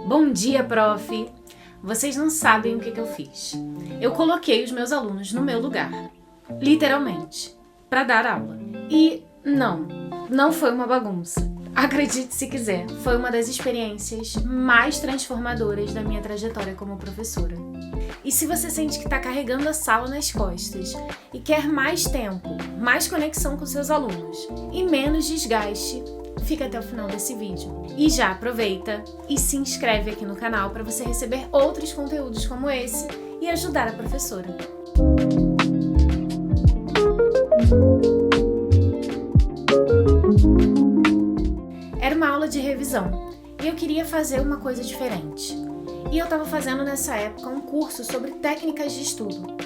Bom dia, prof! Vocês não sabem o que eu fiz. Eu coloquei os meus alunos no meu lugar, literalmente, para dar aula. E não foi uma bagunça. Acredite se quiser, foi uma das experiências mais transformadoras da minha trajetória como professora. E se você sente que está carregando a sala nas costas e quer mais tempo, mais conexão com seus alunos e menos desgaste, fica até o final desse vídeo. E já aproveita e se inscreve aqui no canal para você receber outros conteúdos como esse e ajudar a professora. Era uma aula de revisão e eu queria fazer uma coisa diferente. E eu estava fazendo nessa época um curso sobre técnicas de estudo.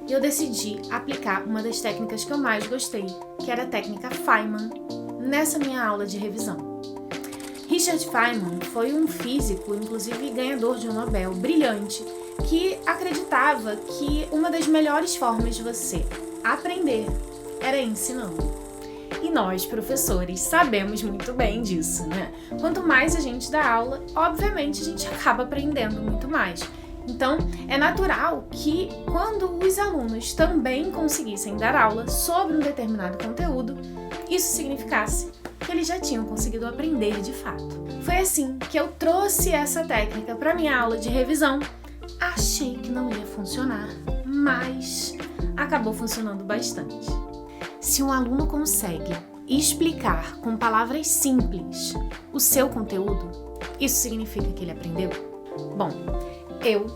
E eu decidi aplicar uma das técnicas que eu mais gostei, que era a técnica Feynman, nessa minha aula de revisão. Richard Feynman foi um físico, inclusive ganhador de um Nobel, brilhante, que acreditava que uma das melhores formas de você aprender era ensinando. E nós, professores, sabemos muito bem disso, né? Quanto mais a gente dá aula, obviamente a gente acaba aprendendo muito mais. Então, é natural que quando os alunos também conseguissem dar aula sobre um determinado conteúdo, isso significasse que eles já tinham conseguido aprender de fato. Foi assim que eu trouxe essa técnica para minha aula de revisão. Achei que não ia funcionar, mas acabou funcionando bastante. Se um aluno consegue explicar com palavras simples o seu conteúdo, isso significa que ele aprendeu? Bom, eu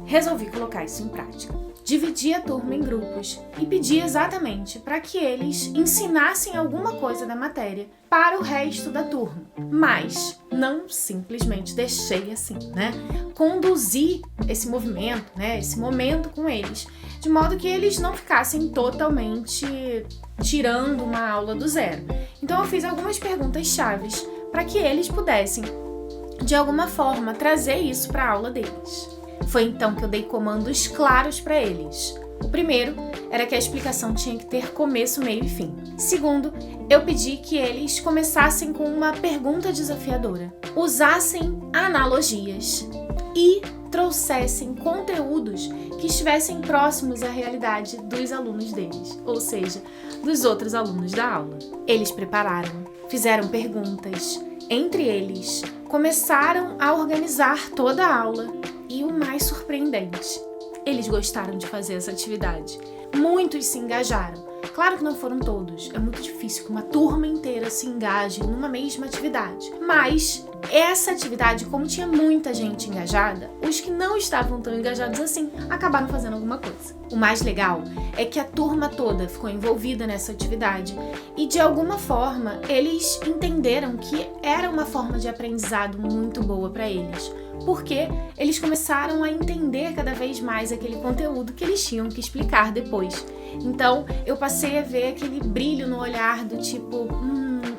resolvi colocar isso em prática. Dividi a turma em grupos e pedi exatamente para que eles ensinassem alguma coisa da matéria para o resto da turma. Mas não simplesmente deixei assim, né? Conduzi esse movimento, esse momento com eles, de modo que eles não ficassem totalmente tirando uma aula do zero. Então eu fiz algumas perguntas chaves para que eles pudessem, de alguma forma, trazer isso para a aula deles. Foi então que eu dei comandos claros para eles. O primeiro era que a explicação tinha que ter começo, meio e fim. Segundo, eu pedi que eles começassem com uma pergunta desafiadora, usassem analogias e trouxessem conteúdos que estivessem próximos à realidade dos alunos deles, ou seja, dos outros alunos da aula. Eles prepararam, fizeram perguntas, entre eles, começaram a organizar toda a aula. E o mais surpreendente, eles gostaram de fazer essa atividade. Muitos se engajaram. Claro que não foram todos. É muito difícil que uma turma inteira se engaje numa mesma atividade. Mas essa atividade, como tinha muita gente engajada, os que não estavam tão engajados assim acabaram fazendo alguma coisa. O mais legal é que a turma toda ficou envolvida nessa atividade e, de alguma forma, eles entenderam que era uma forma de aprendizado muito boa para eles. Porque eles começaram a entender cada vez mais aquele conteúdo que eles tinham que explicar depois. Então, eu passei a ver aquele brilho no olhar do tipo,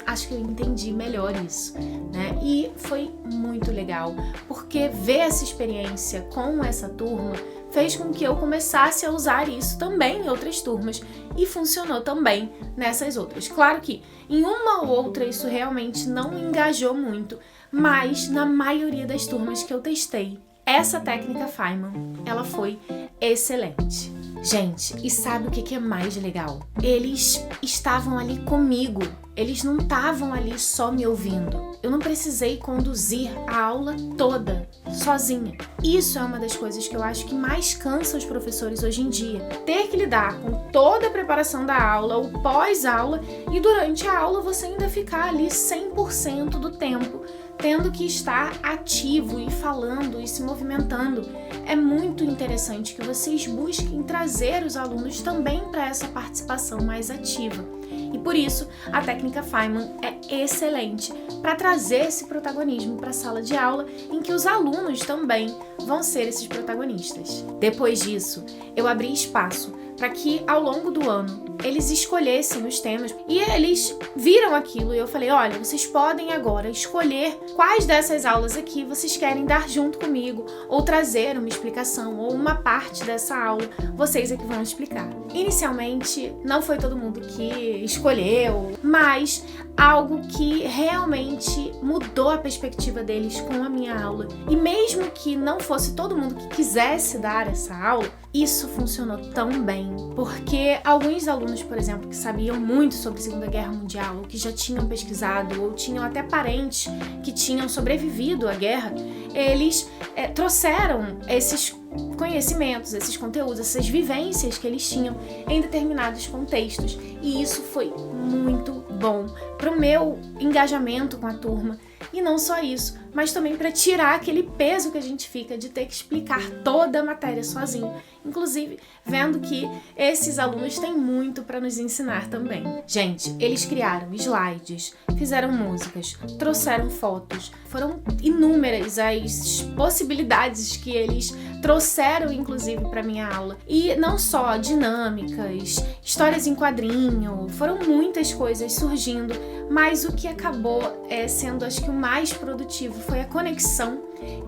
acho que eu entendi melhor isso, né? E foi muito legal, porque ver essa experiência com essa turma fez com que eu começasse a usar isso também em outras turmas e funcionou também nessas outras. Claro que em uma ou outra isso realmente não engajou muito, mas na maioria das turmas que eu testei, essa técnica Feynman, ela foi excelente. Gente, e sabe o que é mais legal? Eles estavam ali comigo, eles não estavam ali só me ouvindo. Eu não precisei conduzir a aula toda sozinha. Isso é uma das coisas que eu acho que mais cansa os professores hoje em dia. Ter que lidar com toda a preparação da aula, o pós-aula, e durante a aula você ainda ficar ali 100% do tempo tendo que estar ativo e falando e se movimentando. É muito interessante que vocês busquem trazer os alunos também para essa participação mais ativa. E por isso, a técnica Feynman é excelente para trazer esse protagonismo para a sala de aula, em que os alunos também vão ser esses protagonistas. Depois disso, eu abri espaço para que, ao longo do ano, eles escolhessem os temas e eles viram aquilo e eu falei, olha, vocês podem agora escolher quais dessas aulas aqui vocês querem dar junto comigo ou trazer uma explicação ou uma parte dessa aula, vocês é que vão explicar. Inicialmente, não foi todo mundo que escolheu, mas algo que realmente mudou a perspectiva deles com a minha aula. E mesmo que não fosse todo mundo que quisesse dar essa aula, isso funcionou tão bem, porque alguns alunos, por exemplo, que sabiam muito sobre a Segunda Guerra Mundial, ou que já tinham pesquisado, ou tinham até parentes que tinham sobrevivido à guerra, eles trouxeram esses conhecimentos, esses conteúdos, essas vivências que eles tinham em determinados contextos. E isso foi muito bom para o meu engajamento com a turma. E não só isso, mas também para tirar aquele peso que a gente fica de ter que explicar toda a matéria sozinho. Inclusive, vendo que esses alunos têm muito para nos ensinar também. Gente, eles criaram slides, fizeram músicas, trouxeram fotos. Foram inúmeras as possibilidades que eles trouxeram, inclusive, para minha aula. E não só dinâmicas, histórias em quadrinho, foram muitas coisas surgindo, mas o que acabou sendo, acho que o mais produtivo foi a conexão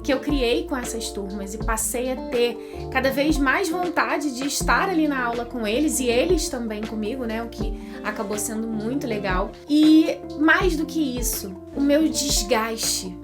que eu criei com essas turmas e passei a ter cada vez mais vontade de estar ali na aula com eles e eles também comigo, né? O que acabou sendo muito legal. E mais do que isso, o meu desgaste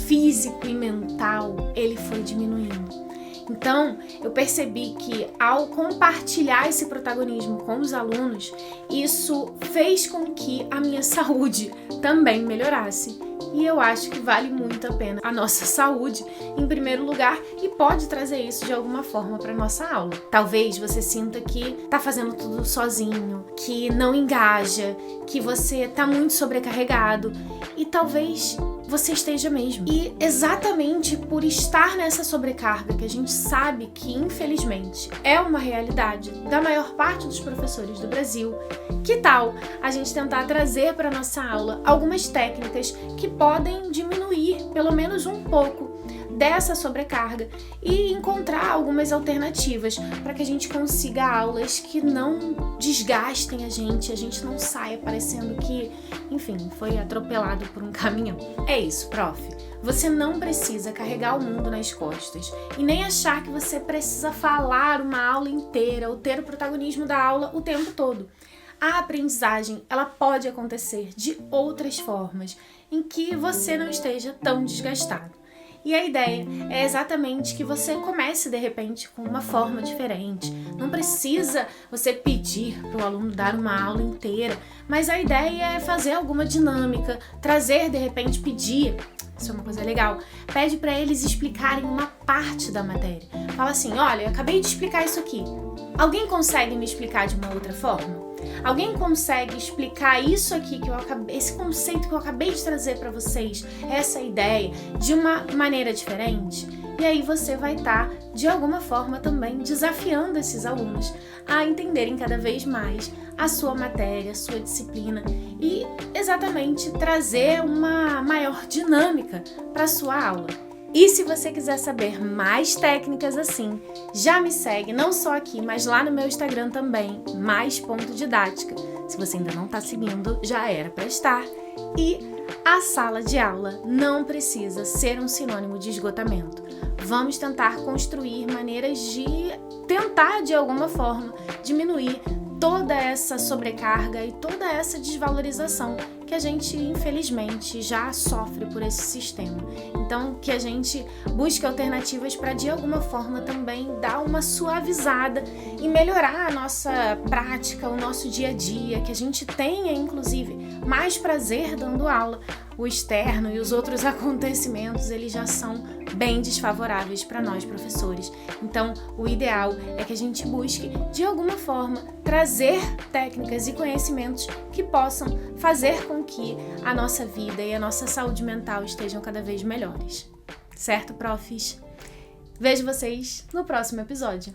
físico e mental, ele foi diminuindo. Então, eu percebi que ao compartilhar esse protagonismo com os alunos, isso fez com que a minha saúde também melhorasse. E eu acho que vale muito a pena a nossa saúde em primeiro lugar e pode trazer isso de alguma forma para nossa aula. Talvez você sinta que tá fazendo tudo sozinho, que não engaja, que você tá muito sobrecarregado e talvez você esteja mesmo. E exatamente por estar nessa sobrecarga que a gente sabe que, infelizmente, é uma realidade da maior parte dos professores do Brasil, que tal a gente tentar trazer para nossa aula algumas técnicas que podem diminuir pelo menos um pouco dessa sobrecarga e encontrar algumas alternativas para que a gente consiga aulas que não desgastem a gente não saia parecendo que, enfim, foi atropelado por um caminhão. É isso, prof. Você não precisa carregar o mundo nas costas e nem achar que você precisa falar uma aula inteira ou ter o protagonismo da aula o tempo todo. A aprendizagem, ela pode acontecer de outras formas em que você não esteja tão desgastado. E a ideia é exatamente que você comece, de repente, com uma forma diferente. Não precisa você pedir para o aluno dar uma aula inteira, mas a ideia é fazer alguma dinâmica, trazer, de repente, pedir. Isso é uma coisa legal. Pede para eles explicarem uma parte da matéria. Fala assim, olha, eu acabei de explicar isso aqui. Alguém consegue me explicar de uma outra forma? Alguém consegue explicar isso aqui, esse conceito que eu acabei de trazer para vocês, essa ideia, de uma maneira diferente? E aí você vai estar, de alguma forma, também desafiando esses alunos a entenderem cada vez mais a sua matéria, a sua disciplina e exatamente trazer uma maior dinâmica para a sua aula. E se você quiser saber mais técnicas assim, já me segue, não só aqui, mas lá no meu Instagram também, mais.didática. Se você ainda não está seguindo, já era para estar. E a sala de aula não precisa ser um sinônimo de esgotamento. Vamos tentar construir maneiras de tentar, de alguma forma, diminuir toda essa sobrecarga e toda essa desvalorização que a gente, infelizmente, já sofre por esse sistema. Então, que a gente busque alternativas para, de alguma forma, também dar uma suavizada e melhorar a nossa prática, o nosso dia a dia, que a gente tenha, inclusive, mais prazer dando aula. O externo e os outros acontecimentos, eles já são bem desfavoráveis para nós, professores. Então, o ideal é que a gente busque, de alguma forma, trazer técnicas e conhecimentos que possam fazer com que a nossa vida e a nossa saúde mental estejam cada vez melhores. Certo, profs? Vejo vocês no próximo episódio.